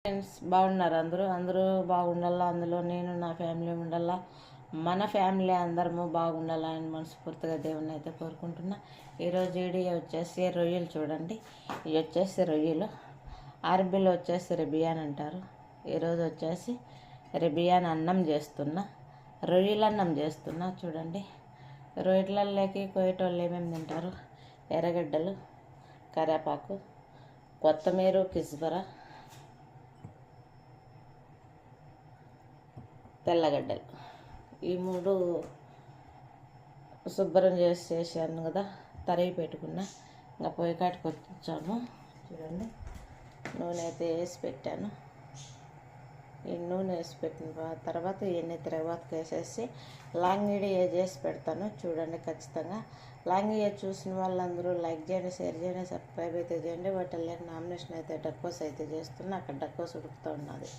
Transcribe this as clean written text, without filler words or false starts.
Friends బాగున్నారు అందరూ బాగుండాలా. అందులో నేను నా ఫ్యామిలీ ఉండాలా, మన ఫ్యామిలీ అందరము బాగుండాలా అని మనస్ఫూర్తిగా దేవుని అయితే కోరుకుంటున్నా. ఈరోజు వీడియో వచ్చేసి రొయ్యలు చూడండి. ఇవి వచ్చేసి రొయ్యలు, అరబీలో వచ్చేసి రెబియాన్ అంటారు. ఈరోజు వచ్చేసి రెబియాన్ అన్నం చేస్తున్నా, రొయ్యల అన్నం చేస్తున్నా. చూడండి, రొయ్యలలోకి కోయేటోళ్ళు ఏమేమి తింటారు: ఎర్రగడ్డలు, కరివేపాకు, కొత్తిమీర, కిస్బరా, తెల్లగడ్డలు, ఈ మూడు శుభ్రం చేసాను కదా, తరిగి పెట్టుకున్నా. ఇంకా పొయ్యి కాటికి వచ్చాము. చూడండి, నూనె అయితే వేసి పెట్టాను. ఈ నూనె వేసి పెట్టిన తర్వాత ఇవన్నీ తిరగబాతకు వేసేసి లాంగిడి చేసి పెడతాను. చూడండి, ఖచ్చితంగా లాంగిడి చూసిన వాళ్ళందరూ లైక్ చేయండి, షేర్ చేయండి, సబ్స్క్రైబ్ అయితే చేయండి. వాటి నామినేషన్ అయితే డక్కోస్ అయితే చేస్తున్నా. అక్కడ డక్కోస్ ఉడుకుతూ ఉన్నది.